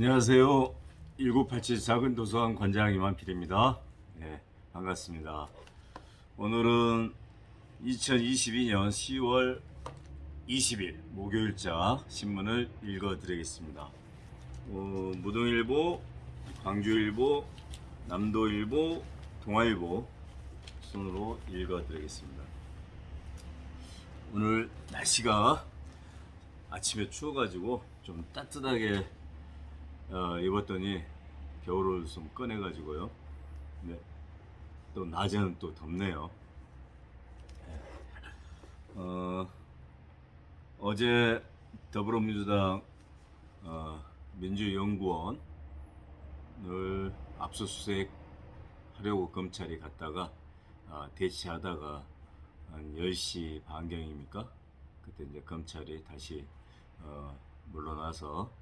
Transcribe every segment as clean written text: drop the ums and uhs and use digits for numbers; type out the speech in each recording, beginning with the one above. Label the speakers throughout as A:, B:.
A: 안녕하세요. 1987 작은 도서관 관장 이만필입니다. 네, 반갑습니다. 오늘은 2022년 10월 20일 목요일자 신문을 읽어드리겠습니다. 무등일보, 광주일보, 남도일보, 동아일보 순으로 읽어드리겠습니다. 오늘 날씨가 아침에 추워가지고 좀 따뜻하게 입었더니 겨울옷 좀 꺼내가지고요. 네, 또 낮에는 또 덥네요. 어제 더불어민주당 민주연구원을 압수수색 하려고 검찰이 갔다가 대치하다가 한 10시 반경입니까? 그때 이제 검찰이 다시 물러나서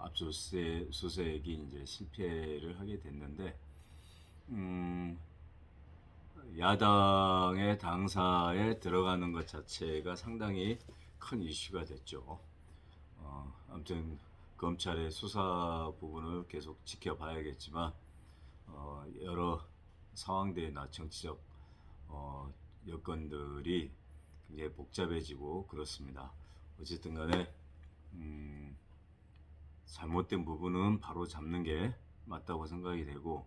A: 압수수색이 이제 실패를 하게 됐는데, 야당의 당사에 들어가는 것 자체가 상당히 큰 이슈가 됐죠. 아무튼 검찰의 수사 부분을 계속 지켜봐야겠지만, 여러 상황들이나 정치적 여건들이 굉장히 복잡해지고 그렇습니다. 어쨌든 간에 잘못된 부분은 바로 잡는 게 맞다고 생각이 되고,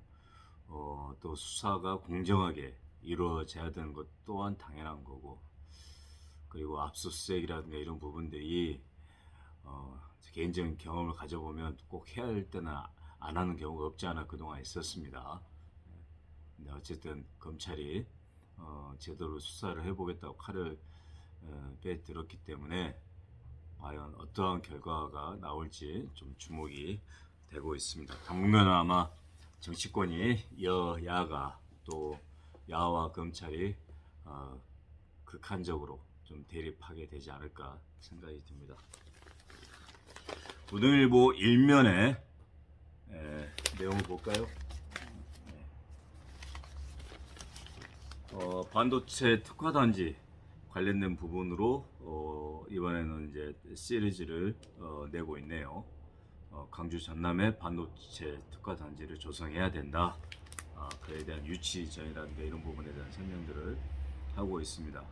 A: 또 수사가 공정하게 이루어져야 되는 것 또한 당연한 거고, 그리고 압수수색이라든가 이런 부분들이 개인적인 경험을 가져보면 꼭 해야 할 때는 안 하는 경우가 없지 않아 그동안 있었습니다. 근데 어쨌든 검찰이 제대로 수사를 해보겠다고 칼을 빼들었기 때문에 과연 어떠한 결과가 나올지 좀 주목이 되고 있습니다. 당분간은 아마 정치권이 여야가 또 야와 검찰이 극한적으로 좀 대립하게 되지 않을까 생각이 듭니다. 무등일보 일면에 내용을 볼까요? 반도체 특화단지 관련된 부분으로 이번에는 이제 시리즈를 내고 있네요. 광주 전남에 반도체 특화 단지를 조성해야 된다. 그에 대한 유치전이라든가 이런 부분에 대한 설명들을 하고 있습니다.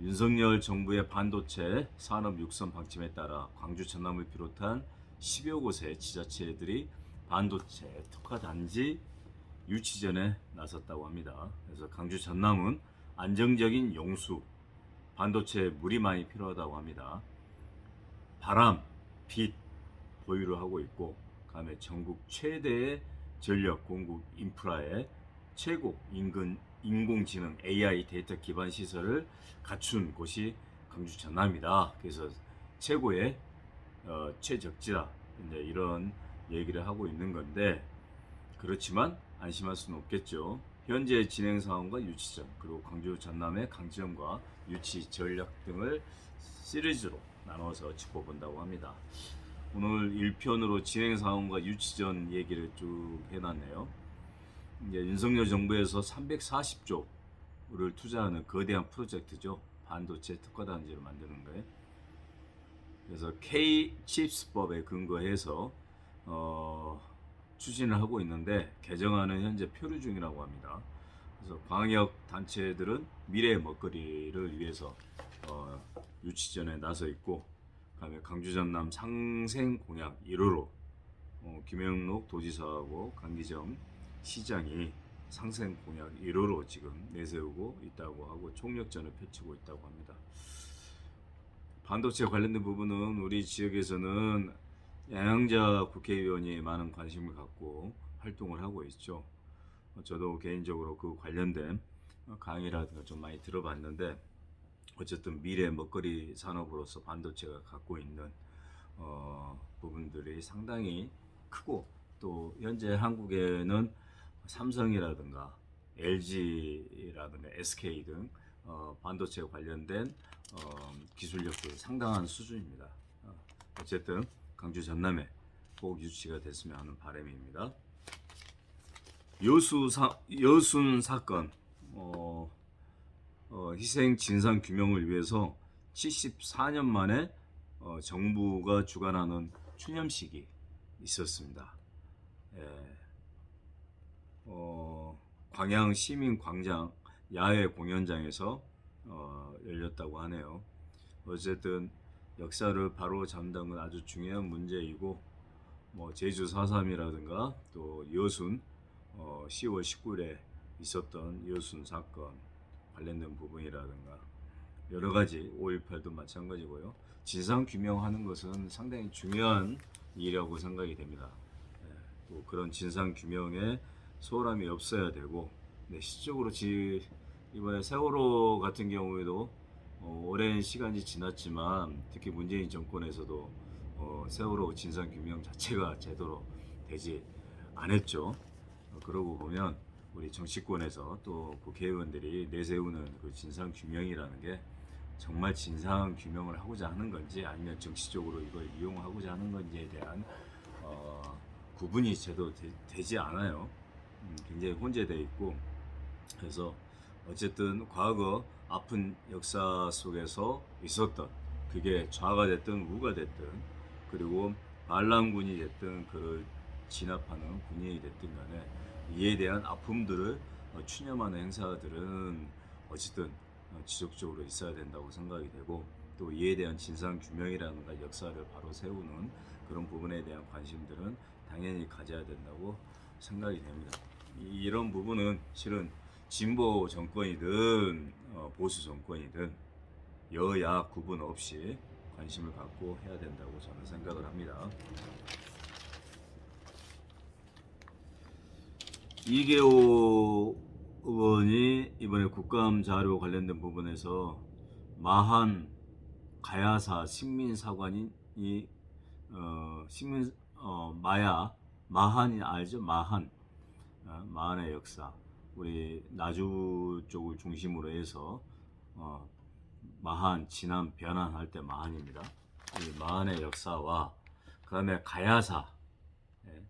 A: 윤석열 정부의 반도체 산업 육성 방침에 따라 광주 전남을 비롯한 10여 곳의 지자체들이 반도체 특화 단지 유치전에 나섰다고 합니다. 그래서 광주 전남은 안정적인 용수, 반도체 물이 많이 필요하다고 합니다. 바람, 빛 보유를 하고 있고, 그다음에 전국 최대의 전력 공급 인프라에 최고 인공지능 AI 데이터 기반 시설을 갖춘 곳이 광주 전남이다. 그래서 최고의 최적지다. 이제 이런 얘기를 하고 있는 건데, 그렇지만 안심할 수는 없겠죠. 현재 진행 상황과 유치전, 그리고 광주 전남의 강점과 유치 전략 등을 시리즈로 나눠서 짚어본다고 합니다. 오늘 1편으로 진행 상황과 유치전 얘기를 쭉 해놨네요. 이제 윤석열 정부에서 340조를 투자하는 거대한 프로젝트죠. 반도체 특화단지를 만드는 거예요. 그래서 K-칩스법에 근거해서 추진을 하고 있는데, 개정안은 현재 표류 중이라고 합니다. 그래서 광역 단체들은 미래의 먹거리를 위해서 유치전에 나서 있고, 그다음에 광주 전남 상생 공약 1호로 김영록 도지사하고 강기정 시장이 상생 공약 1호로 지금 내세우고 있다고 하고 총력전을 펼치고 있다고 합니다. 반도체 관련된 부분은 우리 지역에서는 양양자 국회의원이 많은 관심을 갖고 활동을 하고 있죠. 저도 개인적으로 그 관련된 강의라든가 좀 많이 들어봤는데, 어쨌든 미래 먹거리 산업으로서 반도체가 갖고 있는 부분들이 상당히 크고, 또 현재 한국에는 삼성이라든가 LG라든가 SK 등 반도체 관련된 기술력도 상당한 수준입니다. 어쨌든 광주 전남에 꼭 유치가 됐으면 하는 바람입니다. 여순 사건 희생 진상 규명을 위해서 74년 만에 정부가 주관하는 추념식이 있었습니다. 예, 광양 시민광장 야외 공연장에서 열렸다고 하네요. 어쨌든 역사를 바로 잡는 건 아주 중요한 문제이고, 뭐 제주 4.3이라든가 또 여순 10월 19일에 있었던 여순 사건 관련된 부분이라든가 여러 가지 5.18도 마찬가지고요. 진상 규명하는 것은 상당히 중요한 일이라고 생각이 됩니다. 예, 또 그런 진상 규명에 소홀함이 없어야 되고, 네, 실질적으로 이번에 세월호 같은 경우에도 오랜 시간이 지났지만 특히 문재인 정권에서도 세월호 진상 규명 자체가 제대로 되지 않았죠. 그러고 보면 우리 정치권에서 또 국회의원들이 내세우는 그 진상 규명이라는 게 정말 진상 규명을 하고자 하는 건지 아니면 정치적으로 이걸 이용하고자 하는 건지에 대한 구분이 제대로 되지 않아요. 굉장히 혼재되어 있고, 그래서 어쨌든 과거 아픈 역사 속에서 있었던, 그게 좌가 됐든 우가 됐든, 그리고 반란군이 됐든 그를 진압하는 군인이 됐든 간에 이에 대한 아픔들을 추념하는 행사들은 어쨌든 지속적으로 있어야 된다고 생각이 되고, 또 이에 대한 진상 규명이라든가 역사를 바로 세우는 그런 부분에 대한 관심들은 당연히 가져야 된다고 생각이 됩니다. 이런 부분은 실은 진보 정권이든 보수 정권이든 여야 구분 없이 관심을 갖고 해야 된다고 저는 생각을 합니다. 이계호 의원이 이번에 국감 자료 관련된 부분에서 마한 가야사 식민사관이 식민 마야 마한이 알죠? 마한의 역사, 우리 나주 쪽을 중심으로 해서 마한, 진안, 변안 할 때 마한입니다. 이 마한의 역사와 그다음에 가야사, 예,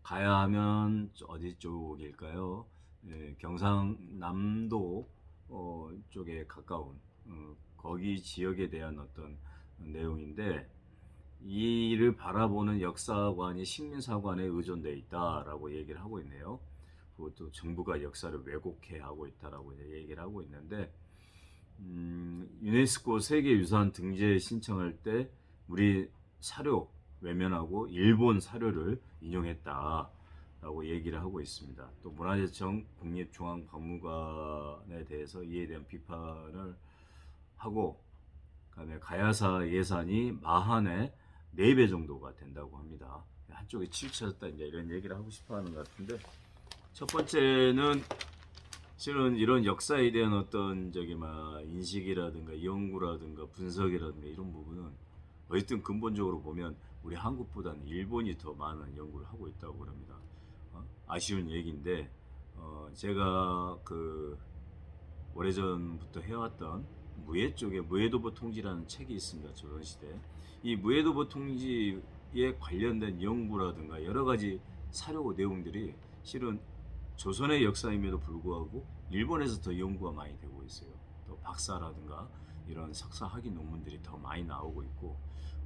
A: 가야하면 어디 쪽일까요? 예, 경상남도 쪽에 가까운 거기 지역에 대한 어떤 내용인데, 이를 바라보는 역사관이 식민사관에 의존되어 있다라고 얘기를 하고 있네요. 그것도 정부가 역사를 왜곡해 하고 있다라고 얘기를 하고 있는데, 유네스코 세계유산 등재 신청할 때 우리 사료 외면하고 일본 사료를 인용했다라고 얘기를 하고 있습니다. 또 문화재청 국립중앙박물관에 대해서 이에 대한 비판을 하고, 그다음에 가야사 예산이 마한의 4배 정도가 된다고 합니다. 한쪽에 치우쳐졌다 이제 이런 얘기를 하고 싶어하는 것 같은데, 첫 번째는 실은 이런 역사에 대한 어떤 인식이라든가 연구라든가 분석이라든가 이런 부분은 어쨌든 근본적으로 보면 우리 한국보다는 일본이 더 많은 연구를 하고 있다고 합니다. 아쉬운 얘기인데 제가 그 오래전부터 해왔던 무예 쪽에 무예도보 통지라는 책이 있습니다. 조선시대. 이 무예도보 통지에 관련된 연구라든가 여러 가지 사료 내용들이 실은 조선의 역사임에도 불구하고 일본에서 더 연구가 많이 되고 있어요. 또 박사라든가 이런 석사 학위 논문들이 더 많이 나오고 있고,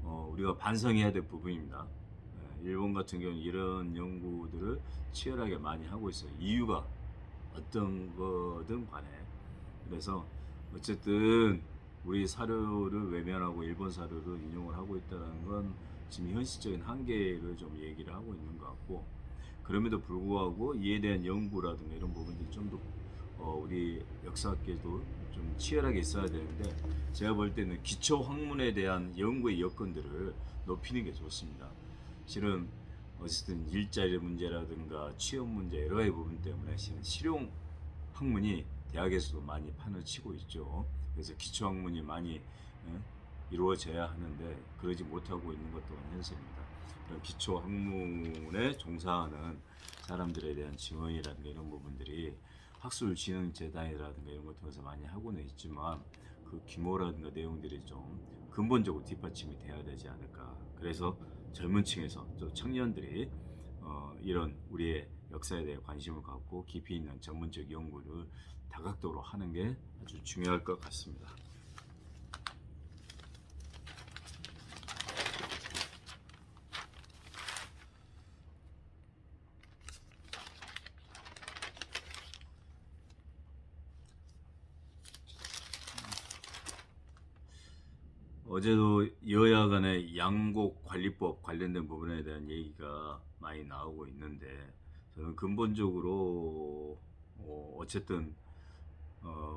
A: 우리가 반성해야 될 부분입니다. 일본 같은 경우는 이런 연구들을 치열하게 많이 하고 있어요. 이유가 어떤 거든 간에. 그래서 어쨌든 우리 사료를 외면하고 일본 사료를 인용을 하고 있다는 건 지금 현실적인 한계를 좀 얘기를 하고 있는 것 같고, 그럼에도 불구하고 이에 대한 연구라든가 이런 부분들이 좀 더 우리 역사학계도 좀 치열하게 있어야 되는데, 제가 볼 때는 기초 학문에 대한 연구의 여건들을 높이는 게 좋습니다. 실은 어쨌든 일자리 문제라든가 취업 문제 여러 가지 부분 때문에 실용 학문이 대학에서도 많이 판을 치고 있죠. 그래서 기초 학문이 많이 이루어져야 하는데 그러지 못하고 있는 것도 현실입니다. 이런 기초 학문에 종사하는 사람들에 대한 지원이라든가 이런 부분들이 학술진흥재단이라든가 이런 것 통해서 많이 하고는 있지만 그 규모라든가 내용들이 좀 근본적으로 뒷받침이 돼야 되지 않을까. 그래서 젊은 층에서 또 청년들이 이런 우리의 역사에 대해 관심을 갖고 깊이 있는 전문적 연구를 다각도로 하는 게 아주 중요할 것 같습니다. 어제도 여야 간의 양곡 관리법 관련된 부분에 대한 얘기가 많이 나오고 있는데 저는 근본적으로 어쨌든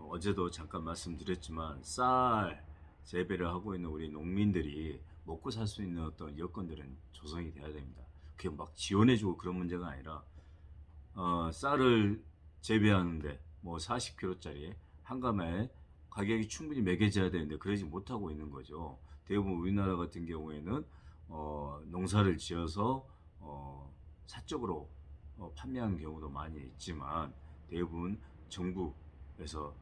A: 어제도 잠깐 말씀드렸지만 쌀 재배를 하고 있는 우리 농민들이 먹고 살 수 있는 어떤 여건들은 조성이 돼야 됩니다. 그게 막 지원해주고 그런 문제가 아니라 쌀을 재배하는데 뭐 40kg짜리 한 가마에 가격이 충분히 매겨져야 되는데 그러지 못하고 있는 거죠. 대부분 우리나라 같은 경우에는 농사를 지어서 사적으로 판매하는 경우도 많이 있지만 대부분 정부에서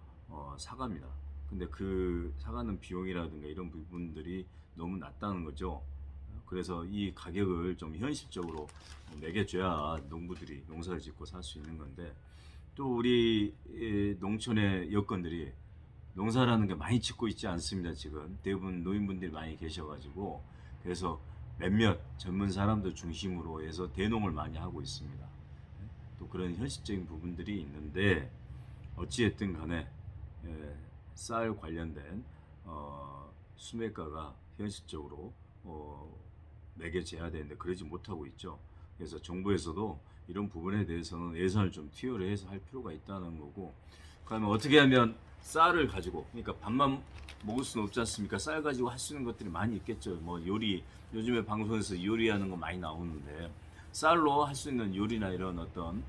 A: 사갑니다. 근데 그 사가는 비용이라든가 이런 부분들이 너무 낮다는 거죠. 그래서 이 가격을 좀 현실적으로 매겨줘야 농부들이 농사를 짓고 살 수 있는 건데 또 우리 농촌의 여건들이 농사라는 게 많이 짓고 있지 않습니다. 지금 대부분 노인분들이 많이 계셔가지고 그래서 몇몇 젊은 사람들 중심으로 해서 대농을 많이 하고 있습니다. 또 그런 현실적인 부분들이 있는데 어찌됐든 간에 쌀 관련된 수매가가 현실적으로 매겨져야 되는데 그러지 못하고 있죠. 그래서 정부에서도 이런 부분에 대해서는 예산을 좀 투여를 해서 할 필요가 있다는 거고 그러면 어떻게 하면 쌀을 가지고 그러니까 밥만 먹을 수는 없지 않습니까? 쌀 가지고 할 수 있는 것들이 많이 있겠죠. 뭐 요리 요즘에 방송에서 요리하는 거 많이 나오는데 쌀로 할 수 있는 요리나 이런 어떤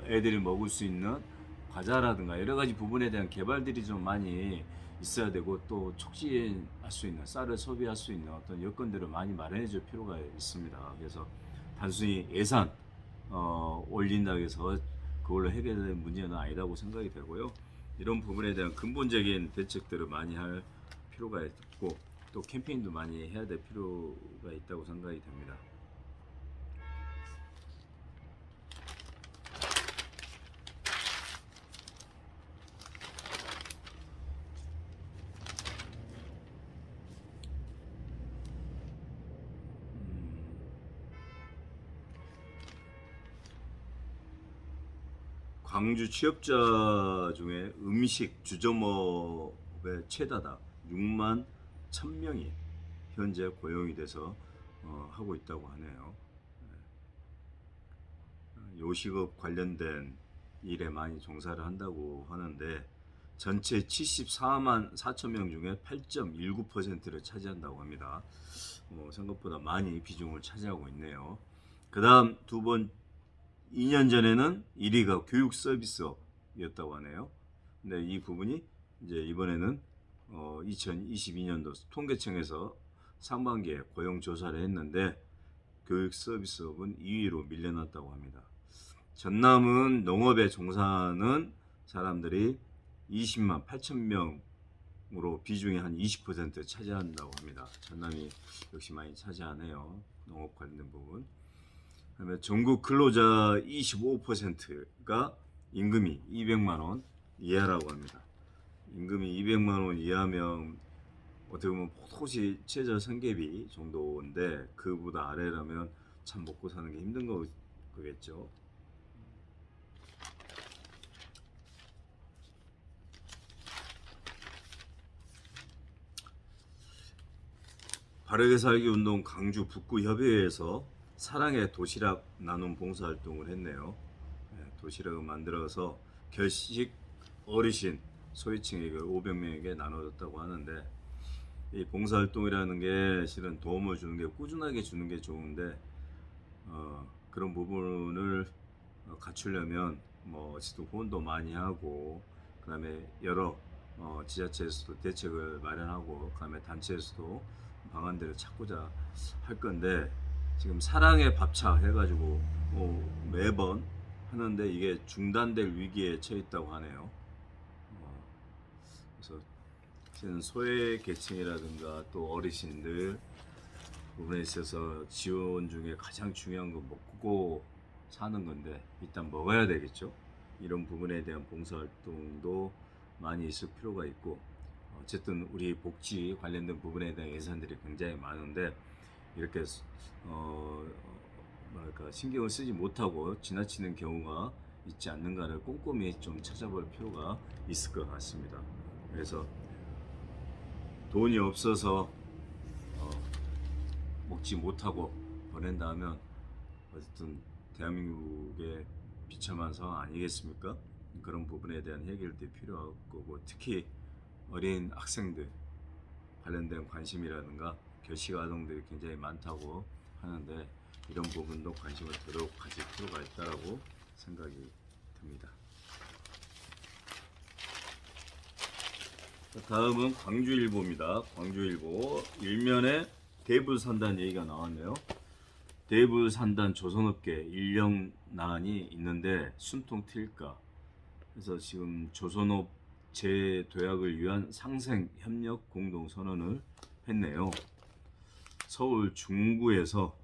A: 애들이 먹을 수 있는 과자라든가 여러 가지 부분에 대한 개발들이 좀 많이 있어야 되고 또 촉진할 수 있는 쌀을 소비할 수 있는 어떤 여건들을 많이 마련해 줄 필요가 있습니다. 그래서 단순히 예산 올린다고 해서 그걸로 해결될 문제는 아니라고 생각이 되고요. 이런 부분에 대한 근본적인 대책들을 많이 할 필요가 있고 또 캠페인도 많이 해야 될 필요가 있다고 생각이 됩니다. 광주 취업자 중에 음식 주점업의 최다다 6만 1,000명이 현재 고용이 돼서 하고 있다고 하네요. 요식업 관련된 일에 많이 종사를 한다고 하는데 전체 74만 4천 명 중에 8.19%를 차지한다고 합니다. 생각보다 많이 비중을 차지하고 있네요. 그 다음 두 번 2년 전에는 1위가 교육 서비스업이었다고 하네요. 근데 이 부분이 이제 이번에는 2022년도 통계청에서 상반기에 고용 조사를 했는데 교육 서비스업은 2위로 밀려났다고 합니다. 전남은 농업에 종사하는 사람들이 20만 8천 명으로 비중이 한 20% 차지한다고 합니다. 전남이 역시 많이 차지하네요. 농업 관련된 부분. 그다음에 전국 근로자 25%가 임금이 200만 원 이하라고 합니다. 임금이 200만 원 이하면 어떻게 보면 포토시 최저 생계비 정도인데 그보다 아래라면 참 먹고 사는 게 힘든 거겠죠. 바르게 살기 운동 강주 북구 협의회에서 사랑의 도시락 나눔 봉사활동을 했네요. 도시락을 만들어서 결식 어르신 소외층에게 500명에게 나눠줬다고 하는데 이 봉사활동이라는 게 실은 도움을 주는 게 꾸준하게 주는 게 좋은데 그런 부분을 갖추려면 뭐 어쨌든 후원도 많이 하고 그다음에 여러 지자체에서도 대책을 마련하고 그다음에 단체에서도 방안들을 찾고자 할 건데 지금 사랑의 밥차 해가지고 매번 하는데 이게 중단될 위기에 처해 있다고 하네요. 그래서 저는 소외 계층이라든가 또 어르신들 부분에 있어서 지원 중에 가장 중요한 건 먹고 사는 건데 일단 먹어야 되겠죠. 이런 부분에 대한 봉사활동도 많이 있을 필요가 있고 어쨌든 우리 복지 관련된 부분에 대한 예산들이 굉장히 많은데 이렇게 뭐랄까 신경을 쓰지 못하고 지나치는 경우가 있지 않는가를 꼼꼼히 좀 찾아볼 필요가 있을 것 같습니다. 그래서 돈이 없어서 먹지 못하고 보낸다 하면 어쨌든 대한민국의 비참한 상황 아니겠습니까? 그런 부분에 대한 해결도 필요할 거고, 특히 어린 학생들 관련된 관심이라든가 결식 아동들이 굉장히 많다고 하는데, 이런 부분도 관심을 더더욱 가질 필요가 있다고 생각이 듭니다. 다음은 광주일보입니다. 광주일보 일면에 대불산단 얘기가 나왔네요. 대불산단 조선업계 인력난이 있는데 숨통 트일까? 그래서 지금 조선업 재도약을 위한 상생협력 공동선언을 했네요. 서울 중구에서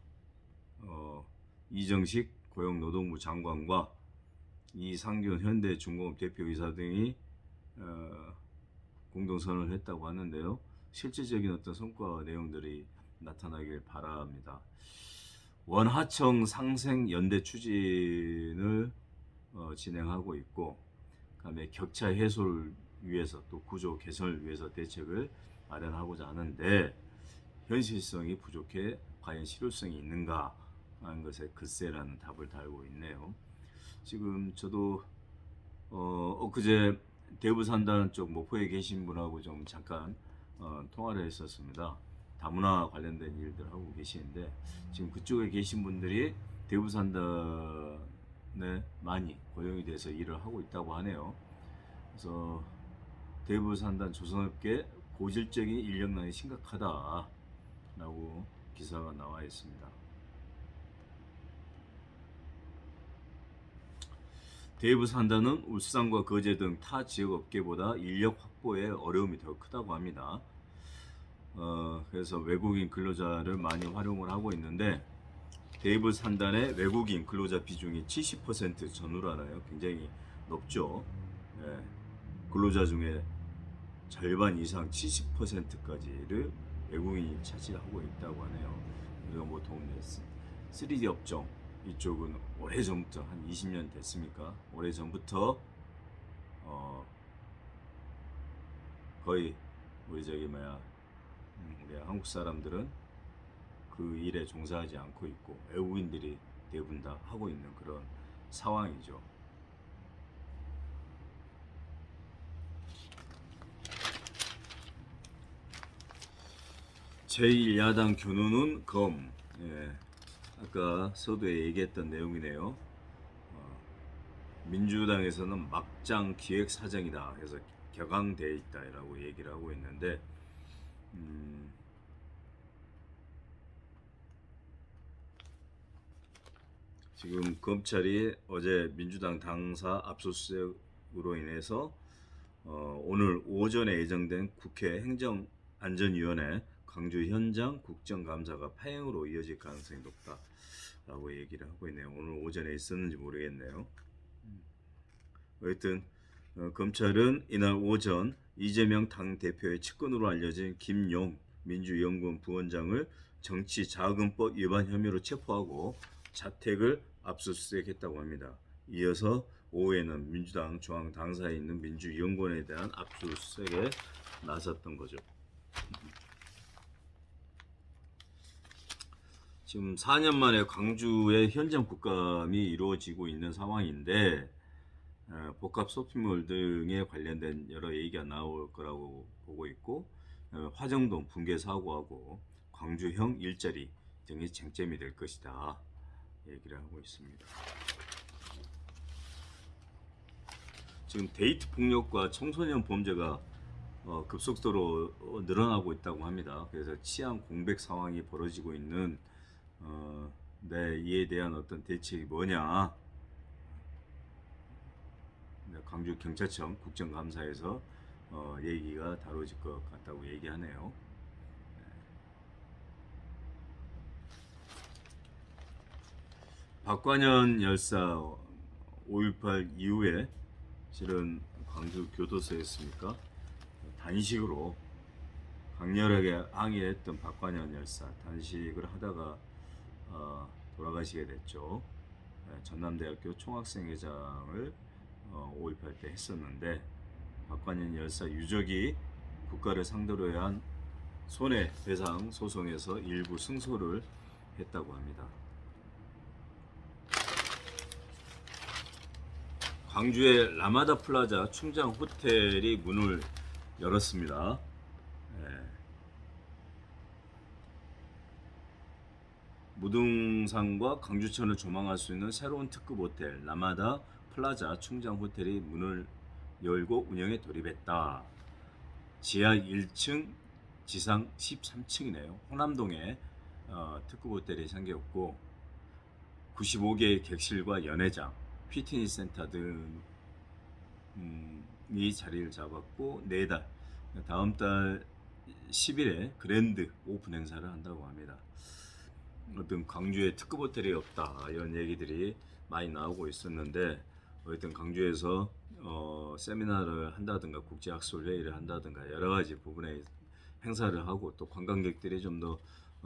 A: 이정식 고용노동부 장관과 이상균 현대중공업 대표이사 등이 공동선언을 했다고 하는데요. 실질적인 어떤 성과 내용들이 나타나길 바랍니다. 원하청 상생 연대 추진을 진행하고 있고, 그다음에 격차 해소를 위해서 또 구조 개선을 위해서 대책을 마련하고자 하는데, 현실성이 부족해 과연 실효성이 있는가 하는 것에 글쎄라는 답을 달고 있네요. 지금 저도 엊그제 대부산단 쪽 목포에 계신 분하고 좀 잠깐 통화를 했었습니다. 다문화 관련된 일들 하고 계시는데, 지금 그쪽에 계신 분들이 대부산단에 많이 고용이 돼서 일을 하고 있다고 하네요. 그래서 대부산단 조선업계 고질적인 인력난이 심각하다라고 기사가 나와 있습니다. 대부산단은 울산과 거제 등 타 지역 업계보다 인력 확보에 어려움이 더 크다고 합니다. 그래서 외국인 근로자를 많이 활용을 하고 있는데, 대부산단의 외국인 근로자 비중이 70% 전후라나요? 굉장히 높죠. 예, 근로자 중에 절반 이상 70%까지를 외국인이 차지하고 있다고 하네요. 우리가 보통 3D 업종 이쪽은 오래전부터 한 20년 됐습니까? 오래전부터 거의 우리 우리 한국 사람들은 그 일에 종사하지 않고 있고, 외국인들이 대부분 다 하고 있는 그런 상황이죠. 제1야당 교누는 검. 예, 아까 서두에 얘기했던 내용이네요. 민주당에서는 막장 기획사정이다 해서 격앙돼 있다라고 얘기를 하고 있는데, 지금 검찰이 어제 민주당 당사 압수수색으로 인해서 오늘 오전에 예정된 국회 행정안전위원회 광주 현장 국정감사가 파행으로 이어질 가능성이 높다라고 얘기를 하고 있네요. 오늘 오전에 있었는지 모르겠네요. 어쨌든 검찰은 이날 오전 이재명 당대표의 측근으로 알려진 김용 민주연구원 부원장을 정치자금법 위반 혐의로 체포하고 자택을 압수수색했다고 합니다. 이어서 오후에는 민주당 중앙 당사에 있는 민주연구원에 대한 압수수색에 나섰던 거죠. 지금 4년 만에 광주의 현장 국감이 이루어지고 있는 상황인데, 복합 쇼핑몰 등에 관련된 여러 얘기가 나올 거라고 보고 있고, 화정동 붕괴 사고하고 광주형 일자리 등이 쟁점이 될 것이다 얘기를 하고 있습니다. 지금 데이트 폭력과 청소년 범죄가 급속도로 늘어나고 있다고 합니다. 그래서 치안 공백 상황이 벌어지고 있는 이에 대한 어떤 대책이 뭐냐, 광주 경찰청 국정감사에서 얘기가 다뤄질 것 같다고 얘기하네요. 박관현 열사 5.18 이후에 실은 광주 교도소였습니까? 단식으로 강렬하게 항의했던 박관현 열사, 단식을 하다가 돌아가시게 됐죠. 전남대학교 총학생회장을 5.18 때 했었는데, 박관현 열사 유족이 국가를 상대로 한 손해배상 소송에서 일부 승소를 했다고 합니다. 광주의 라마다 플라자 충장 호텔이 문을 열었습니다. 예. 무등산과 광주천을 조망할 수 있는 새로운 특급 호텔 라마다 플라자 충장 호텔이 문을 열고 운영에 돌입했다. 지하 1층, 지상 13층이네요. 호남동에 특급 호텔이 생겼고 95개의 객실과 연회장, 피트니스 센터 등이 자리를 잡았고 내달 다음 달 10일에 그랜드 오픈 행사를 한다고 합니다. 어떤 광주에 특급 호텔이 없다 이런 얘기들이 많이 나오고 있었는데 어쨌든 광주에서 세미나를 한다든가 국제학술 회의를 한다든가 여러 가지 부분에 행사를 하고 또 관광객들이 좀 더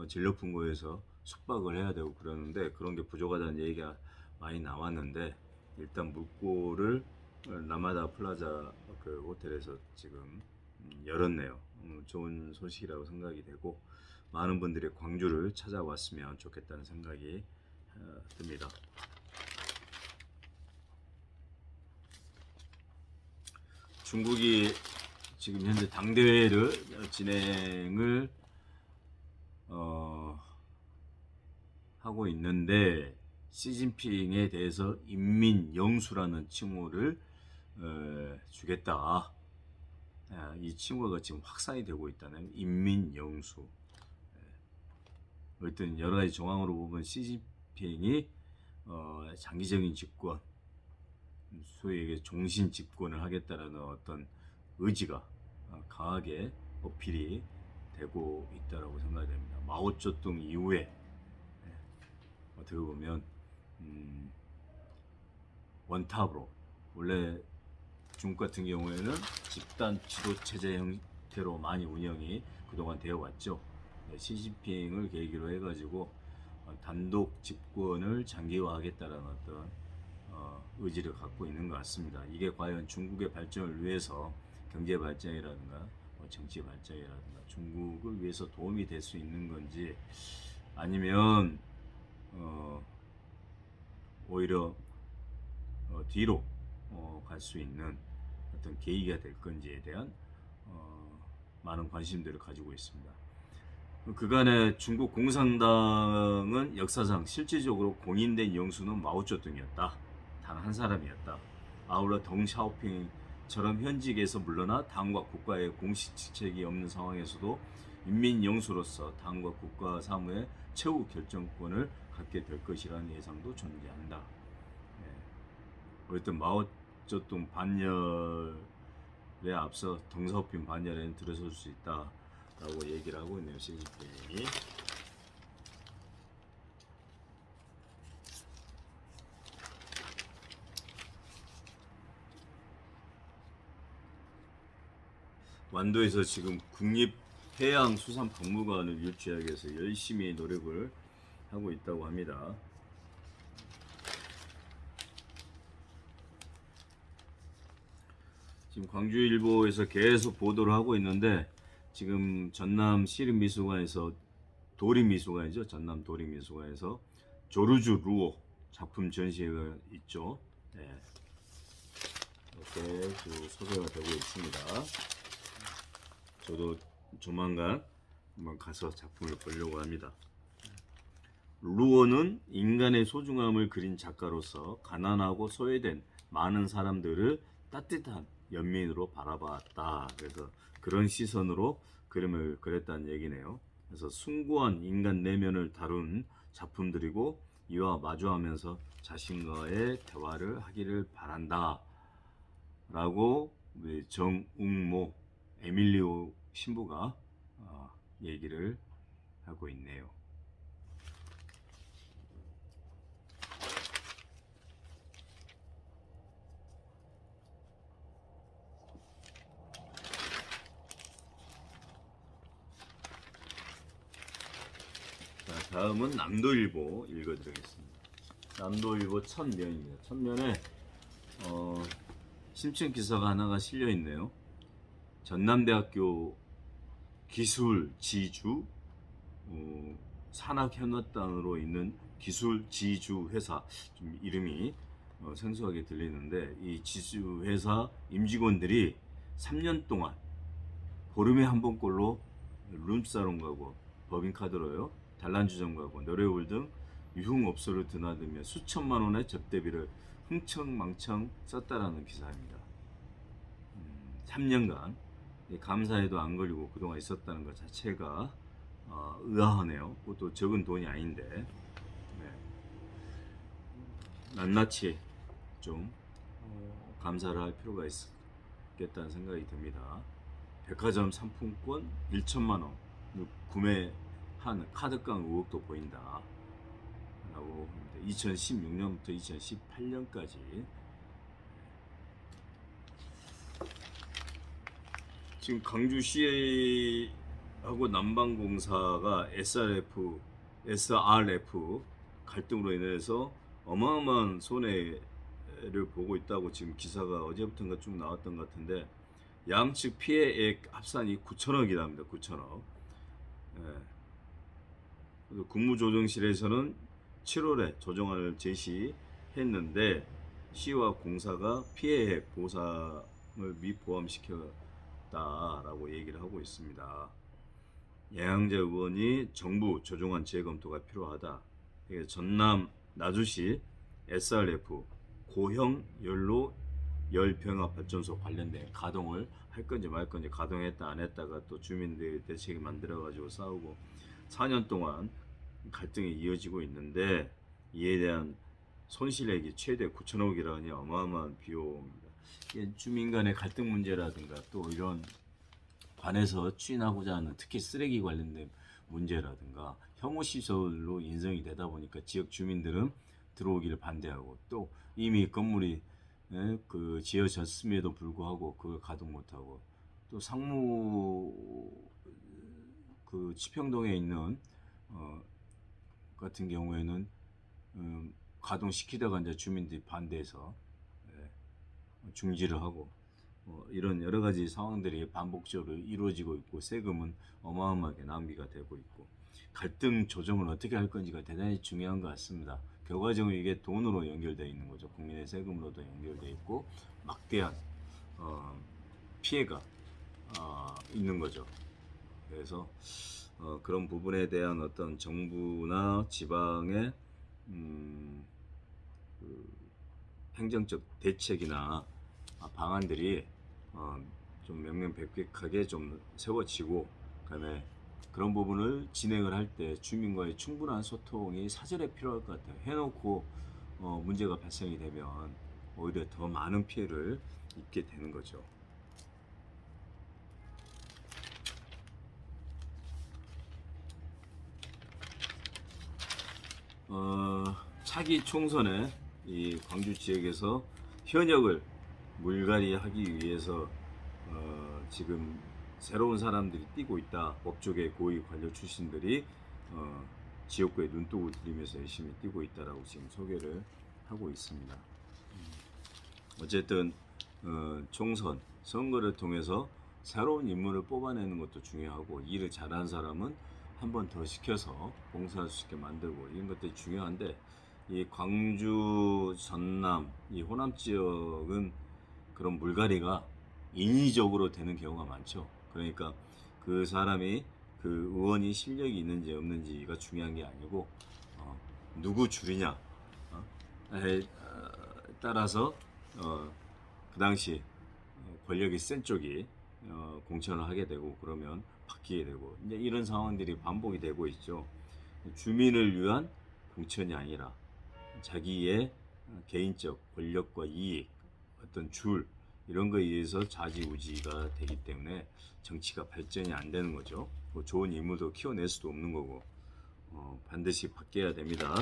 A: 질 높은 곳에서 숙박을 해야 되고 그러는데 그런 게 부족하다는 얘기가 많이 나왔는데 일단 물꼬를 라마다 플라자 그 호텔에서 지금 열었네요. 좋은 소식이라고 생각이 되고 많은 분들이 광주를 찾아왔으면 좋겠다는 생각이 듭니다. 중국이 지금 현재 당대회를 진행을 하고 있는데 시진핑에 대해서 인민영수라는 칭호를 주겠다. 이 칭호가 지금 확산이 되고 있다는 인민영수. 어떤 여러 가지 정황으로 보면 시진핑이 장기적인 집권, 소위 얘기해 종신 집권을 하겠다라는 어떤 의지가 강하게 어필이 되고 있다라고 생각이 됩니다. 마오쩌둥 이후에 어떻게 보면 원탑으로 원래 중국 같은 경우에는 집단 지도 체제 형태로 많이 운영이 그동안 되어 왔죠. 시진핑을 계기로 해가지고 단독 집권을 장기화하겠다라는 어떤 의지를 갖고 있는 것 같습니다. 이게 과연 중국의 발전을 위해서 경제 발전이라든가 정치 발전이라든가 중국을 위해서 도움이 될 수 있는 건지 아니면 오히려 뒤로 갈 수 있는 어떤 계기가 될 건지에 대한 많은 관심들을 가지고 있습니다. 그간의 중국 공산당은 역사상 실질적으로 공인된 영수는 마오쩌둥이었다. 단 한 사람이었다. 아울러 덩샤오핑처럼 현직에서 물러나 당과 국가의 공식 직책이 없는 상황에서도 인민영수로서 당과 국가 사무의 최후 결정권을 갖게 될 것이라는 예상도 존재한다. 어쨌든 마오쩌둥 반열에 앞서 덩샤오핑 반열에는 들어설 수 있다라고 얘기를 하고 있네요. 시진핑이. 완도에서 지금 국립해양수산박물관을 유치하기 위해서 열심히 노력을 하고 있다고 합니다. 지금 광주일보에서 계속 보도를 하고 있는데 지금 전남 시립미술관에서 도립미술관이죠. 전남 도립미술관에서 조르주 루오 작품 전시회가 있죠. 네. 이렇게 소개가 되고 있습니다. 저도 조만간 한번 가서 작품을 보려고 합니다. 루오는 인간의 소중함을 그린 작가로서 가난하고 소외된 많은 사람들을 따뜻한 연민으로 바라봤다. 그래서 그런 시선으로 그림을 그렸다는 얘기네요. 그래서 숭고한 인간 내면을 다룬 작품들이고 이와 마주하면서 자신과의 대화를 하기를 바란다. 라고 우리 정웅모 에밀리오 신부가 얘기를 하고 있네요. 자, 다음은 남도일보 읽어드리겠습니다. 남도일보 첫면입니다. 첫면에 심층 기사가 하나가 실려 있네요. 전남대학교 기술 지주 산학현악단으로 있는 기술 지주 회사, 좀 이름이 생소하게 들리는데, 이 지주 회사 임직원들이 3년 동안 보름에 한 번꼴로 룸사롱 가고 법인카드로요, 단란주점 가고 노래홀 등 유흥업소를 드나들며 수천만 원의 접대비를 흥청망청 썼다라는 기사입니다. 3년간 감사에도 안 걸리고 그동안 있었다는 것 자체가 의아하네요. 그것도 적은 돈이 아닌데, 네. 낱낱이 좀 감사를 할 필요가 있겠다는 생각이 듭니다. 백화점 상품권 1천만 원 구매한 카드깡 의혹도 보인다 라고 합니다. 2016년부터 2018년까지 지금 광주시하고 남방공사가 SRF 갈등으로 인해서 어마어마한 손해를 보고 있다고 지금 기사가 어제부터인가 쭉 나왔던 것 같은데, 양측 피해액 합산이 9천억이랍니다. 9천억. 예. 국무조정실에서는 7월에 조정안을 제시했는데 시와 공사가 피해액 보상을 미포함시켰다라고 얘기를 하고 있습니다. 양양재 의원이 정부 조정안 재검토가 필요하다. 전남 나주시 SRF 고형 연료 열병합 발전소 관련된 가동을 할 건지 말 건지, 가동했다 안 했다가 또 주민들 대책이 만들어 가지고 싸우고 4년 동안 갈등이 이어지고 있는데, 이에 대한 손실액이 최대 9천억이라니 어마어마한 비용입니다. 주민 간의 갈등 문제라든가 또 이런 관에서 추진하고자 하는 특히 쓰레기 관련된 문제라든가 혐오 시설로 인정이 되다 보니까 지역 주민들은 들어오기를 반대하고, 또 이미 건물이 지어졌음에도 불구하고 그걸 가동 못하고, 또 상무 치평동에 있는 같은 경우에는 가동시키다가 이제 주민들이 반대해서 중지를 하고, 이런 여러 가지 상황들이 반복적으로 이루어지고 있고, 세금은 어마어마하게 낭비가 되고 있고, 갈등 조정을 어떻게 할 건지가 대단히 중요한 것 같습니다. 결과적으로 이게 돈으로 연결되어 있는 거죠. 국민의 세금으로도 연결되어 있고 막대한 피해가 있는 거죠. 그래서 그런 부분에 대한 어떤 정부나 지방의 행정적 대책이나 방안들이 좀 명명백백하게 좀 세워지고, 그다음에 그런 부분을 진행을 할 때 주민과의 충분한 소통이 사전에 필요할 것 같아요. 해놓고 문제가 발생이 되면 오히려 더 많은 피해를 입게 되는 거죠. 차기 총선에 이 광주 지역에서 현역을 물갈이하기 위해서 지금 새로운 사람들이 뛰고 있다. 법조계 고위 관료 출신들이 지역구에 눈독을 들이면서 열심히 뛰고 있다라고 지금 소개를 하고 있습니다. 어쨌든 총선 선거를 통해서 새로운 인물을 뽑아내는 것도 중요하고, 일을 잘하는 사람은 한 번 더 시켜서 봉사할 수 있게 만들고, 이런 것들이 중요한데, 이 광주 전남 이 호남 지역은 그런 물갈이가 인위적으로 되는 경우가 많죠. 그러니까 그 사람이 그 의원이 실력이 있는지 없는지가 중요한 게 아니고 누구 줄이냐 따라서 그 당시 권력이 센 쪽이 공천을 하게 되고, 그러면 바뀌게 되고, 이제 이런 상황들이 반복이 되고 있죠. 주민을 위한 공천이 아니라 자기의 개인적 권력과 이익, 어떤 줄, 이런 거에 의해서 좌지우지가 되기 때문에 정치가 발전이 안 되는 거죠. 뭐 좋은 인물도 키워낼 수도 없는 거고, 반드시 바뀌어야 됩니다.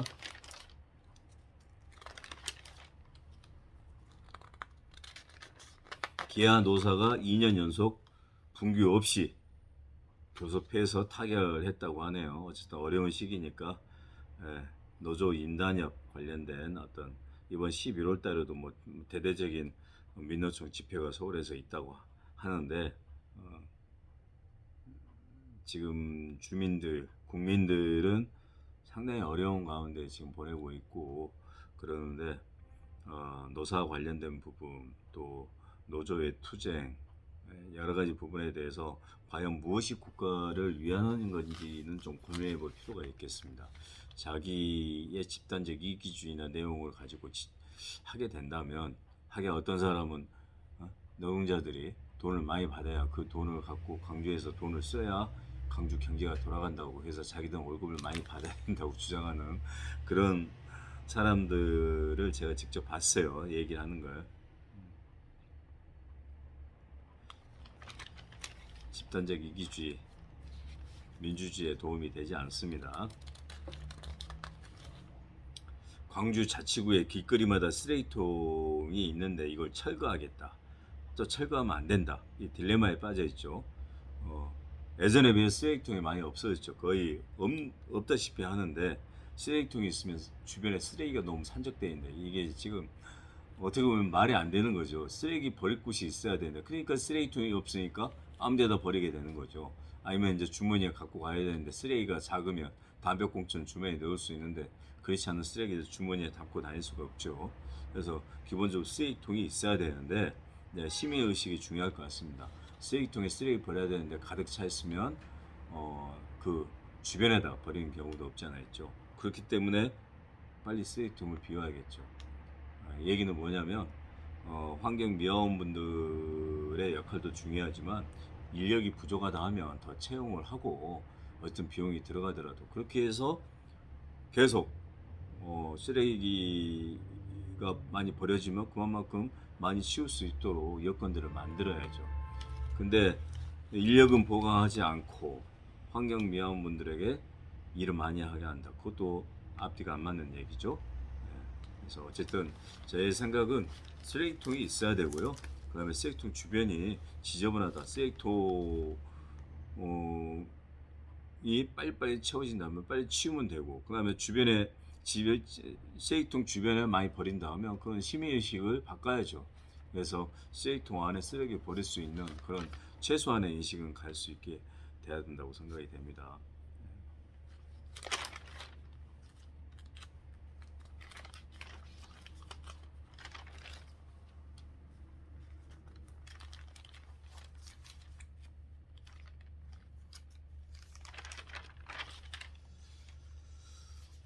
A: 기아 노사가 2년 연속 분규 없이 교섭해서 타결했다고 하네요. 어쨌든 어려운 시기니까 노조 인단협 관련된 어떤 이번 11월 달에도 뭐 대대적인 민노총 집회가 서울에서 있다고 하는데 지금 주민들, 국민들은 상당히 어려운 가운데 지금 보내고 있고 그러는데 노사 관련된 부분 또 노조의 투쟁 여러 가지 부분에 대해서 과연 무엇이 국가를 위하는 건지는 좀 고민해 볼 필요가 있겠습니다. 자기의 집단적 이기주의나 내용을 가지고 하게 된다면 하게 어떤 사람은 노동자들이 돈을 많이 받아야 그 돈을 갖고 광주에서 돈을 써야 광주 경제가 돌아간다고 해서 자기들 월급을 많이 받아야 된다고 주장하는 그런 사람들을 제가 직접 봤어요. 얘기를 하는 걸. 집단적 이기주의, 민주주의에 도움이 되지 않습니다. 광주 자치구의 길거리마다 쓰레기통이 있는데 이걸 철거하겠다. 또 철거하면 안 된다. 이 딜레마에 빠져 있죠. 예전에 비해 쓰레기통이 많이 없어졌죠. 거의 없다시피 하는데 쓰레기통이 있으면 주변에 쓰레기가 너무 산적되어 있는데 이게 지금 어떻게 보면 말이 안 되는 거죠. 쓰레기 버릴 곳이 있어야 되는데 그러니까 쓰레기통이 없으니까 아무 데다 버리게 되는 거죠. 아니면 이제 주머니에 갖고 가야 되는데 쓰레기가 작으면 담배꽁초는 주머니에 넣을 수 있는데 그렇지 않은 쓰레기를 주머니에 담고 다닐 수가 없죠. 그래서 기본적으로 쓰레기통이 있어야 되는데 시민의식이 중요할 것 같습니다. 쓰레기통에 쓰레기 버려야 되는데 가득 차 있으면 그 주변에다 버리는 경우도 없지 않아 있죠. 그렇기 때문에 빨리 쓰레기통을 비워야겠죠. 얘기는 뭐냐면 환경미화원분들의 역할도 중요하지만 인력이 부족하다 하면 더 채용을 하고 어떤 비용이 들어가더라도 그렇게 해서 계속 쓰레기가 많이 버려지면 그만큼 많이 치울 수 있도록 여건들을 만들어야죠. 근데 인력은 보강하지 않고 환경미화원분들에게 일을 많이 하게 한다. 그것도 앞뒤가 안 맞는 얘기죠. 그래서 어쨌든 제 생각은 쓰레기통이 있어야 되고요. 그 다음에 쓰레기통 주변이 지저분하다. 쓰레기통이 빨리빨리 채워진다면 빨리 치우면 되고 그 다음에 주변에 쓰레기통 주변에 많이 버린다 하면 그건 시민의식을 바꿔야죠. 그래서 쓰레기통 안에 쓰레기 버릴 수 있는 그런 최소한의 인식은 갈 수 있게 돼야 된다고 생각이 됩니다.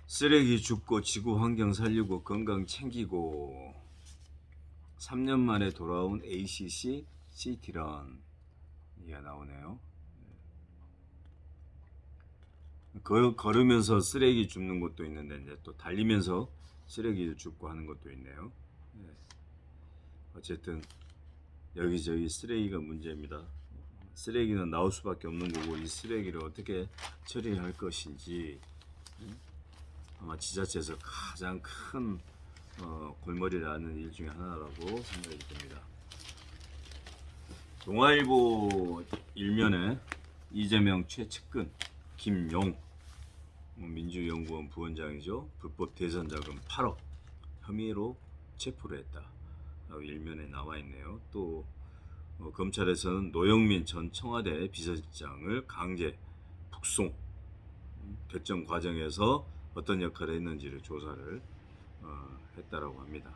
A: 쓰레기 줍고 지구 환경 살리고 건강 챙기고 3년 만에 돌아온 ACC 시티런 이가 나오네요. 걸으면서 쓰레기 줍는 것도 있는데 이제 또 달리면서 쓰레기를 줍고 하는 것도 있네요. 어쨌든 여기저기 쓰레기가 문제입니다. 쓰레기는 나올 수밖에 없는 거고 이 쓰레기를 어떻게 처리할 것인지 아마 지자체에서 가장 큰 골머리라는 일 중에 하나라고 생각이 듭니다. 동아일보 일면에 이재명 최측근 김용 민주연구원 부원장이죠. 불법 대선 자금 8억 혐의로 체포를 했다. 일면에 나와 있네요. 또 검찰에서는 노영민 전 청와대 비서실장을 강제 북송 결정 과정에서 어떤 역할을 했는지를 조사를 했다라고 합니다.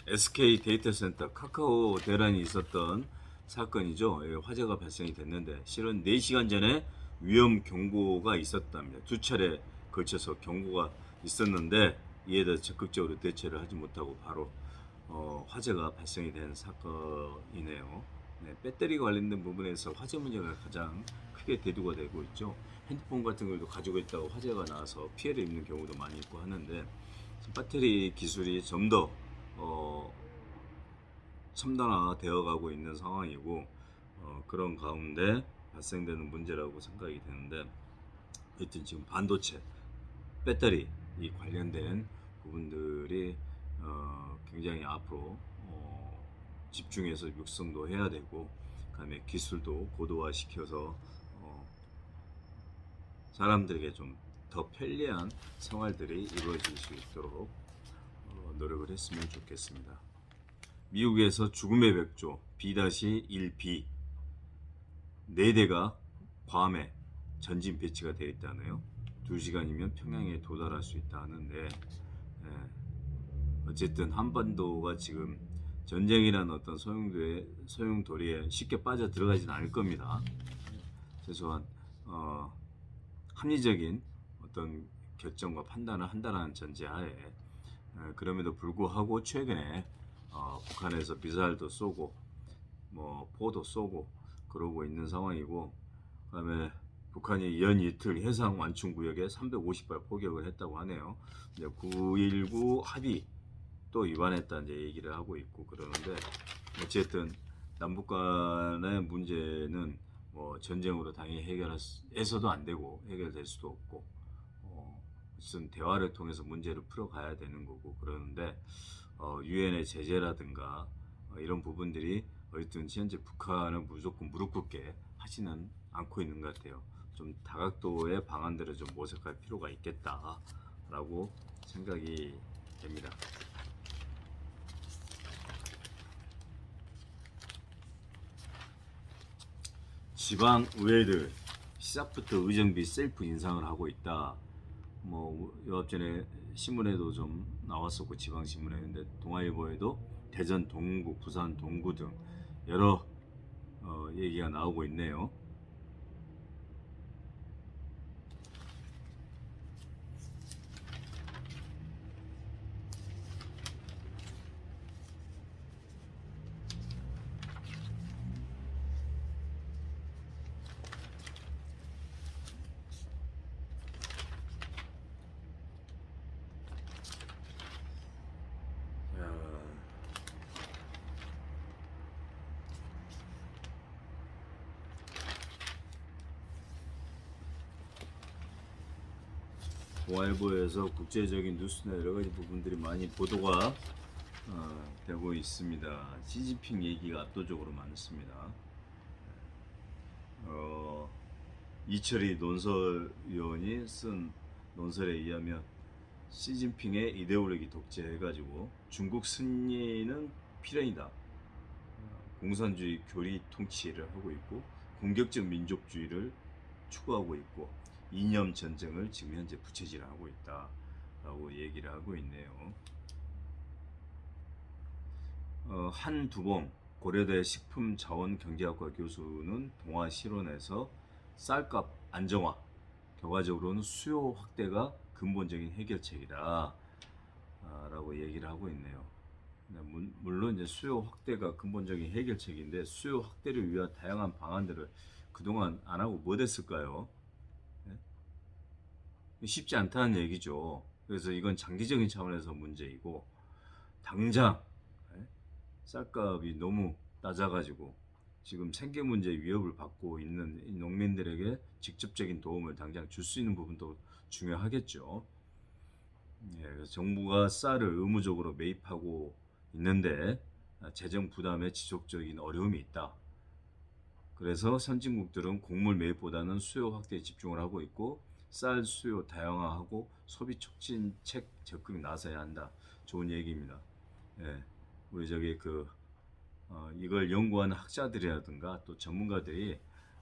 A: SK 데이터센터 카카오 대란이 있었던 사건이죠. 화재가 발생이 됐는데 실은 4시간 전에 위험 경고가 있었답니다. 2차례 걸쳐서 경고가 있었는데 이에 대해 적극적으로 대처를 하지 못하고 바로 화재가 발생이 된 사건이네요. 배터리 관련된 부분에서 화재 문제가 가장 크게 대두가 되고 있죠. 핸드폰 같은 걸도 가지고 있다가 화재가 나서 피해를 입는 경우도 많이 있고 하는데 배터리 기술이 좀 더 첨단화되어 가고 있는 상황이고 그런 가운데 발생되는 문제라고 생각이 되는데 하여튼 지금 반도체, 배터리 이 관련된 부분들이 굉장히 앞으로 집중해서 육성도 해야 되고 그다음에 기술도 고도화시켜서 사람들에게 좀 더 편리한 생활들이 이루어질 수 있도록 노력을 했으면 좋겠습니다. 미국에서 죽음의 백조 B-1B 4대가 괌에 전진 배치가 되어 있다네요. 2시간이면 평양에 도달할 수 있다 하는데, 어쨌든 한반도가 지금 전쟁이라는 어떤 소용돌이에 쉽게 빠져 들어가지는 않을 겁니다. 최소한 합리적인 어떤 결정과 판단을 한다는 전제하에, 그럼에도 불구하고 최근에 북한에서 미사일도 쏘고 뭐 포도 쏘고 그러고 있는 상황이고, 그다음에 북한이 연 이틀 해상 완충 구역에 350발 포격을 했다고 하네요. 이제 9.19 합의 또 위반했다 이제 얘기를 하고 있고 그러는데, 어쨌든 남북 간의 문제는 뭐 전쟁으로 당연히 해결해서도 안 되고 해결될 수도 없고, 무슨 대화를 통해서 문제를 풀어가야 되는 거고 그러는데, 유엔의 제재라든가 이런 부분들이 어쨌든 현재 북한은 무조건 무릎 꿇게 하지는 않고 있는 것 같아요. 좀 다각도의 방안들을 좀 모색할 필요가 있겠다라고 생각이 됩니다. 지방 의회들 시작부터 의정비 셀프 인상을 하고 있다. 뭐 요 전에 신문에도 좀 나왔었고, 지방 신문에. 근데 동아일보에도 대전 동구, 부산 동구 등 여러 얘기가 나오고 있네요. 동아일보에서 국제적인 뉴스나 여러 가지 부분들이 많이 보도가 되고 있습니다. 시진핑 얘기가 압도적으로 많습니다. 이철희 논설위원이 쓴 논설에 의하면 시진핑의 이데올로기 독재해가지고 중국 승리는 필연이다. 공산주의 교리 통치를 하고 있고 공격적 민족주의를 추구하고 있고 이념 전쟁을 지금 현재 부채질하고 있다라고 얘기를 하고 있네요. 한두봉 고려대 식품자원경제학과 교수는 동아실론에서 쌀값 안정화, 결과적으로는 수요 확대가 근본적인 해결책이다 라고 얘기를 하고 있네요. 물론 이제 수요 확대가 근본적인 해결책인데, 수요 확대를 위한 다양한 방안들을 그동안 안 하고 뭐 됐을까요? 쉽지 않다는 얘기죠. 그래서 이건 장기적인 차원에서 문제이고, 당장 쌀값이 너무 낮아가지고 지금 생계 문제 위협을 받고 있는 농민들에게 직접적인 도움을 당장 줄 수 있는 부분도 중요하겠죠. 그래서 정부가 쌀을 의무적으로 매입하고 있는데 재정 부담에 지속적인 어려움이 있다. 그래서 선진국들은 곡물 매입보다는 수요 확대에 집중을 하고 있고, 쌀 수요 다양화하고 소비 촉진책 적극 나서야 한다. 좋은 얘기입니다. 우리 저기 이걸 연구하는 학자들이라든가 또 전문가들이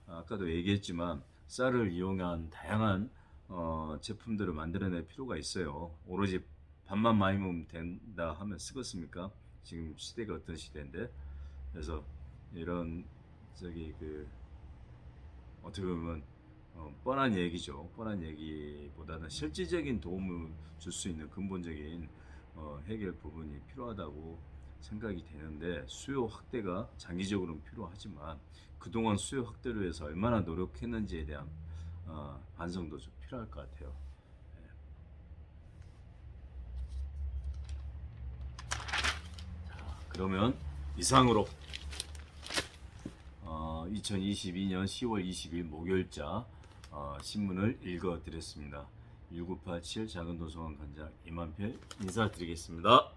A: 아까도 얘기했지만 쌀을 이용한 다양한 제품들을 만들어낼 필요가 있어요. 오로지 밥만 많이 먹으면 된다 하면 쓰겠습니까? 지금 시대가 어떤 시대인데. 그래서 이런 어떻게 보면 뻔한 얘기죠. 뻔한 얘기보다는 실질적인 도움을 줄 수 있는 근본적인 해결 부분이 필요하다고 생각이 되는데, 수요 확대가 장기적으로는 필요하지만 그동안 수요 확대를 위해서 얼마나 노력했는지에 대한 반성도 좀 필요할 것 같아요. 그러면 이상으로 2022년 10월 20일 목요일자 신문을 읽어드렸습니다. 1987 작은 도서관 관장 이만필 인사드리겠습니다.